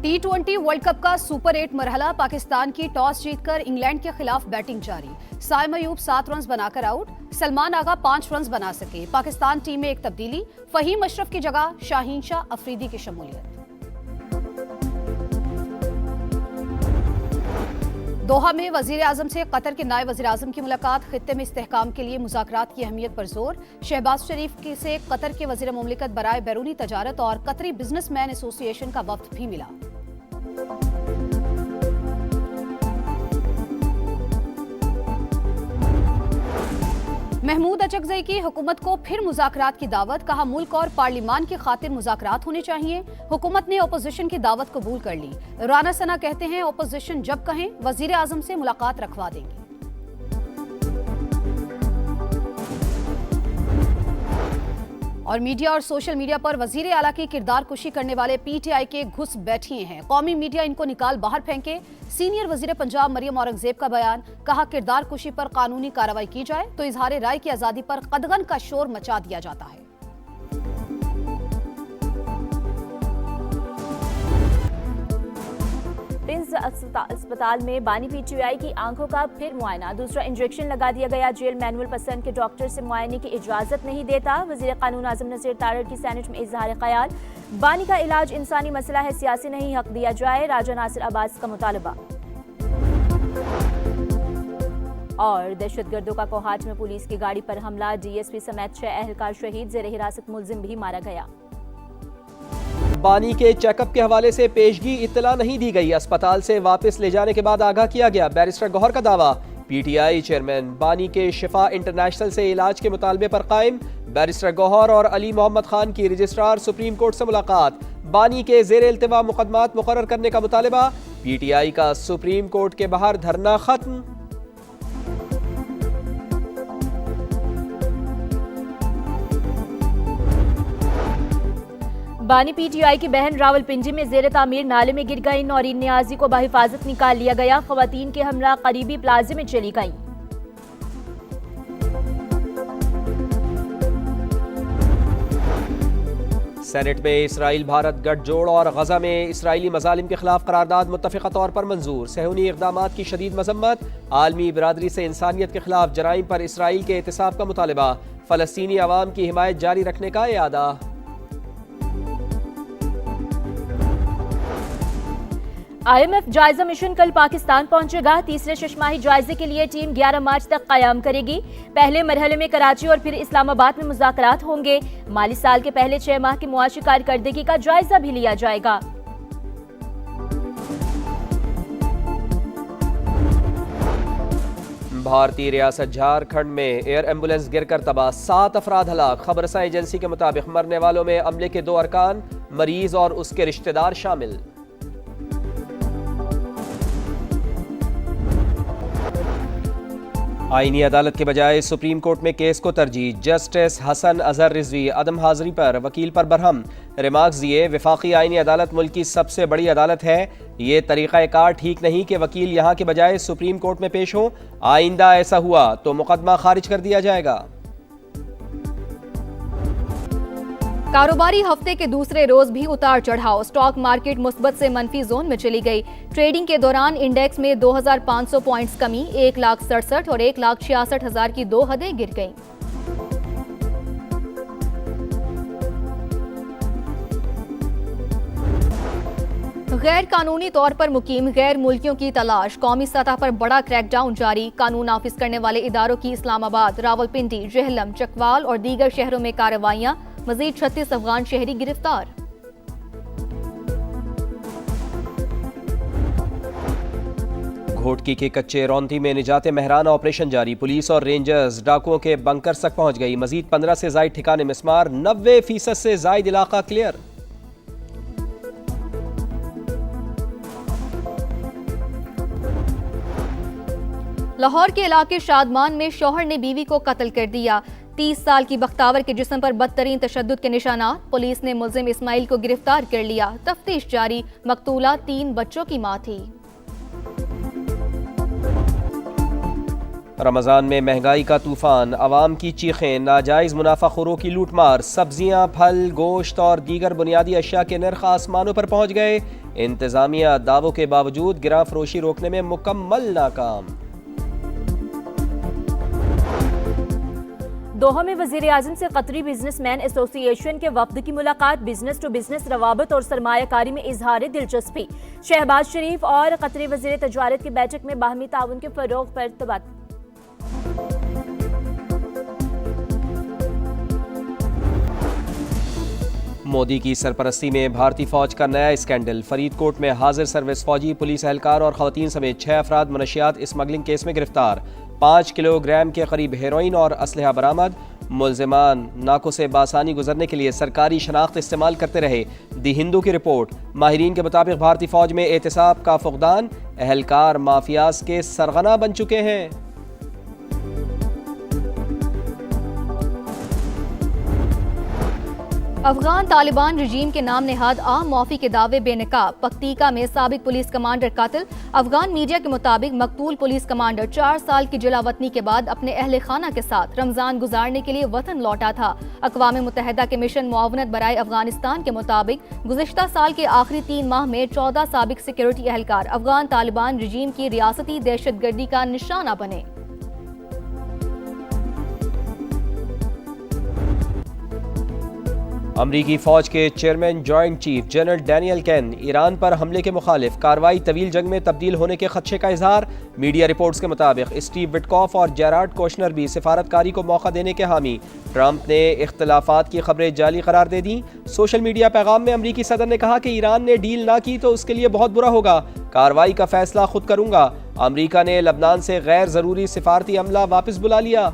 T20 world cup का super 8 मरहला Pakistan की toss जीतकर इंग्लैंड के खिलाफ बैटिंग जारी। साइम अयूब 7 रन बनाकर आउट, सलमान आगा 5 रन बना सके। पाकिस्तान टीम में एक तब्दीली, फहीम अशरफ की जगह शाहीन शाह अफरीदी की शमूलियत। दोहा में वजीर आजम से कतर के नायब वजीर आजम की मुलाकात, खित्ते में इस्तेहकाम के लिए मुज़ाकरात की अहमियत पर जोर। शहबाज शरीफ से कतर के वजीर मुमलिकत बराए बैरूनी तजारत और कतरी बिजनेसमैन एसोसिएशन का वफ्द भी मिला। महमूद अचकजई की हुकूमत को फिर मुज़ाकरात की दावत, कहा मुल्क और पार्लिमान की खातिर मुज़ाकरात होने चाहिए। हुकूमत ने ओपोजिशन की दावत कबूल कर ली। राना सना कहते हैं ओपोजिशन जब कहें वजीर आजम से मुलाकात रखवा देंगे। और मीडिया और सोशल मीडिया पर वजीर आला की किरदार कुशी करने वाले पीटीआई के घुस बैठे हैं। कौमी मीडिया इनको निकाल बाहर फेंके। सीनियर वजीर पंजाब मरियम औरंगजेब का बयान, कहा किरदार कुशी पर कानूनी कार्रवाई की जाए तो इजहार राय की आजादी पर कदगन का शोर मचा दिया जाता है। प्रिंस अस्पताल में बानी पीटीआई की आंखों का फिर मुआयना, दूसरा इंजेक्शन लगा दिया गया। जेल मैनुअल पसंद के डॉक्टर से मुआयने की इजाजत नहीं देता। वजीर कानून आजम नसीर तारड़ की सेनेट में इजहार ख्याल, बानी का इलाज इंसानी मसला है, सियासी नहीं, हक दिया जाए। राजा नासिर अब्बास का मुतालबा। और दहशतगर्दों का कोहाट में पुलिस की गाड़ी पर हमला, डीएसपी समेत 6 अहलकार शहीद, जेर हिरासत मुलजिम भी मारा गया। बानी के चेकअप के हवाले से पेशगी इत्तला नहीं दी गई, अस्पताल से वापस ले जाने के बाद आगाह किया गया। बैरिस्टर गौहर का दावा, पीटीआई चेयरमैन बानी के शिफा इंटरनेशनल से इलाज के मुतालबे पर कायम। बैरिस्टर गौहर और अली मोहम्मद खान की रजिस्ट्रार सुप्रीम कोर्ट से मुलाकात, बानी के जेर इल्तिवा मुकदमात मुकर्रर करने का मुतालबा। पीटीआई का सुप्रीम कोर्ट के बाहर धरना खत्म। बानी पीटीआई की बहन रावलपिंडी में जेर तामीर नाले में गिर गई। नौरीन नियाजी को बाहिफाजत निकाल लिया गया। खवातीन के हमरा करीबी प्लाजे में चली गईं। सेनेट में इसराइल भारत गठजोड़ और गजा में इसराइली मजालिम के खिलाफ करारदाद मुत्तफ़िक़ा तौर पर मंजूर। सहूनी इक़दामात की शदीद मजम्मत, आलमी बिरादरी से इंसानियत के खिलाफ जराइम पर इसराइल के एहतसाब का मुतालबा। फ़लस्तीनी अवाम की हिमायत जारी रखने का इरादा। IMF जायजा मिशन कल पाकिस्तान पहुंचेगा। तीसरे शशमाही जायजे के लिए टीम 11 मार्च तक कयाम करेगी। पहले मरहले में कराची और फिर इस्लामाबाद में मुज़ाकरात होंगे। माली साल के पहले 6 माह की मुआशी कारकर्दगी का जायजा भी लिया जाएगा। भारतीय रियासत झारखंड में एयर एम्बुलेंस गिरकर तबाह, 7 अफराद हलाक। खबरसां एजेंसी के मुताबिक मरने वालों में अमले के 2 अरकान, मरीज और उसके रिश्तेदार शामिल। आईनी अदालत के बजाय सुप्रीम कोर्ट में केस को तरजीह, जस्टिस हसन अजहर रिजवी अदम हाजिरी पर वकील पर बरहम। रिमार्क्स दिए, वफाकी आईनी अदालत मुल्क की सबसे बड़ी अदालत है, ये तरीक़ाकार ठीक नहीं कि वकील यहाँ के बजाय सुप्रीम कोर्ट में पेश हो। आइंदा ऐसा हुआ तो मुकदमा खारिज कर दिया जाएगा। कारोबारी हफ्ते के दूसरे रोज भी उतार चढ़ाव, स्टॉक मार्केट मुस्बत से मनफी जोन में चली गई। ट्रेडिंग के दौरान इंडेक्स में 2500 पॉइंट्स कमी, 1,67,000 और 1,66,000 की 2 हदें गिर गईं। गैर कानूनी तौर पर मुकीम गैर मुल्कियों की तलाश, कौमी सतह पर बड़ा क्रैकडाउन जारी। कानून नाफिज करने वाले इदारों की इस्लामाबाद, रावलपिंडी, जेहलम, चकवाल और दीगर शहरों में कार्रवाइयां। मजीद 36 अफगान शहरी गिरफ्तार। घोटकी के कच्चे रौंती में निजात महराना ऑपरेशन जारी, पुलिस और रेंजर्स डाकुओं के बंकर तक पहुंच गई। मजीद 15 से जायद ठिकाने मिसमार, 90% से जायद इलाका क्लियर। लाहौर के इलाके शादमान में शौहर ने बीवी को कत्ल कर दिया। 30 साल की बख्तावर के जिस्म पर बदतरीन तशद्दुद के निशानात, पुलिस ने मुलजिम इस्माइल को गिरफ्तार कर लिया। तफ्तीश जारी, मकतूला 3 बच्चों की मां थी। रमज़ान में महंगाई का तूफान, अवाम की चीखें, नाजायज़ मुनाफाखोरों की लूटमार, सब्जियां, फल, गोश्त और दीगर बुनियादी अशिया के नर्ख आसमानों पर पहुंच गए। इंतजामिया दावों के बावजूद गिरां फरोशी रोकने में मुकम्मल नाकाम। दोहा में वजीर आजम से कतरी बिजनेसमैन एसोसिएशन के वफ्द की मुलाकात, बिजनेस टू बिजनेस रवाबत और सरमायाकारी में इजहार दिलचस्पी। शहबाज शरीफ और कतरी वजीर तजारत की बैठक में बाहमी ताउन के फरोग पर तबादला। मोदी की सरपरस्ती में भारतीय फौज का नया स्कैंडल, फरीदकोट में हाजिर सर्विस फौजी, पुलिस एहलकार और खवातीन समेत 6 अफराद मनशियात स्मगलिंग केस में गिरफ्तार। 5 किलोग्राम के करीब हेरोइन और असलहा बरामद। मुल्जिमान नाकों से बासानी गुजरने के लिए सरकारी शनाख्त इस्तेमाल करते रहे। दी हिंदू की रिपोर्ट, माहिरीन के मुताबिक भारतीय फौज में एहतिसाब का फुकदान, एहलकार माफियाज के सरगना बन चुके हैं। अफगान तालिबान रजीम के नाम नेहाद आम माफी के दावे बेनकाब। पख्तीका में साबिक पुलिस कमांडर कातिल। अफगान मीडिया के मुताबिक मकतूल पुलिस कमांडर 4 साल की जलावतनी के बाद अपने अहले खाना के साथ रमजान गुजारने के लिए वतन लौटा था। अक़वाम मुत्तहिदा के मिशन मुआवनत बराए अफगानिस्तान के मुताबिक गुज़िश्ता साल के आखिरी 3 माह में 14 साबिक सिक्योरिटी एहलकार अफगान तालिबान रजीम की रियासती दहशतगर्दी का निशाना बने। अमरीकी फौज के chairman joint chief general Daniel can Iran पर हमले के मुखालिफ, कार्रवाई तवील जंग में तब्दील होने के खदशे का इजहार। मीडिया रिपोर्ट्स के मुताबिक स्टीव विटकॉफ और जेरार्ड कोशनर भी सिफारतकारी को मौका देने के हामी। ट्रंप ने इख्तलाफात की खबरें जाली करार दे दी। सोशल मीडिया पैगाम में अमरीकी सदर ने कहा कि ईरान ने डील ना की तो उसके लिए बहुत बुरा होगा, कार्रवाई का फैसला खुद करूंगा। अमरीका ने लबनान से गैर जरूरी सिफारती अमला वापस बुला लिया।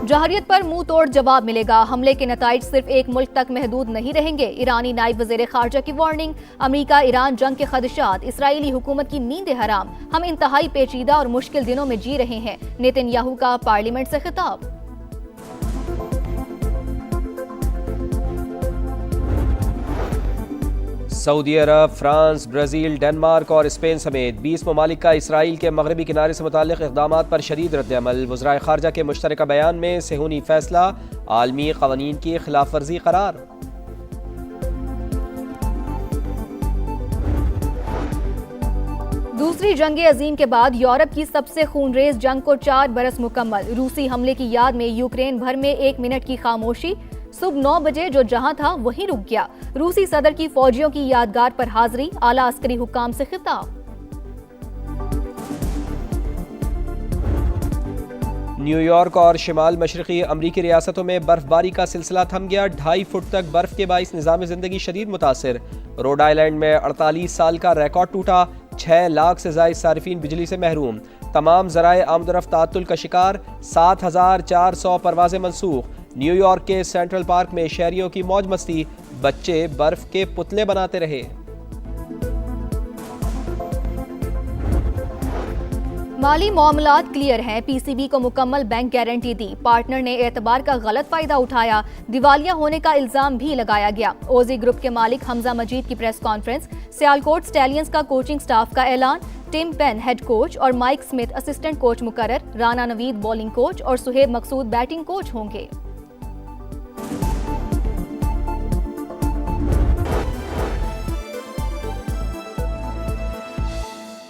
जहरियत पर मुंह तोड़ जवाब मिलेगा। हमले के नताइज सिर्फ एक मुल्क तक महदूद नहीं रहेंगे। ईरानी नायब वज़ीर खारजा की वार्निंग। अमरीका ईरान जंग के खदशात, इसराइली हुकूमत की नींद हराम। हम इंतहाई पेचीदा और मुश्किल दिनों में जी रहे हैं। नेतन्याहू का पार्लियामेंट से खिताब। सऊदी अरब, फ्रांस, ब्राज़ील, डेनमार्क और स्पेन समेत 20 ममालिक का इसराइल के मगरबी किनारे से मुताल्लिक़ इक़दामात पर शदीद रद्द-ए-अमल। वज़राए ख़ारजा के मुश्तरका बयान में सेहूनी फैसला आलमी क़वानीन की खिलाफ वर्जी करार। दूसरी जंग अजीम के बाद यूरोप की सबसे खूनरेज जंग को 4 बरस मुकम्मल। रूसी हमले की याद में यूक्रेन भर में 1 मिनट की खामोशी। सुबह 9 बजे जो जहां था वहीं रुक गया। रूसी सदर की फौजियों की यादगार पर हाजिरी, आला अस्करी हुक्काम से खिताब। न्यूयॉर्क और शिमाल मशरक़ी अमरीकी रियासतों में बर्फबारी का सिलसिला थम गया। 2.5 फुट तक बर्फ के बाइस निज़ाम ज़िंदगी शदीद मुतासिर। रोड आइलैंड में 48 साल का रिकॉर्ड टूटा। 6 लाख से ज़ायद सारिफीन बिजली से महरूम। तमाम ज़राए आमदरफ्त ताअत्तुल का शिकार। 7,400 परवाज़ें मनसूख। न्यूयॉर्क के सेंट्रल पार्क में शहरियों की मौज मस्ती, बच्चे बर्फ के पुतले बनाते रहे। माली मामलात क्लियर हैं। पीसीबी को मुकम्मल बैंक गारंटी दी। पार्टनर ने एतबार का गलत फायदा उठाया। दिवालिया होने का इल्जाम भी लगाया गया। ओजी ग्रुप के मालिक हमजा मजीद की प्रेस कॉन्फ्रेंस। सियालकोट स्टैलियंस का कोचिंग स्टाफ का ऐलान। टिम पेन हेड कोच और माइक स्मिथ असिस्टेंट कोच मुकर्रर। राना नवीद बॉलिंग कोच और सुहेब मकसूद बैटिंग कोच होंगे।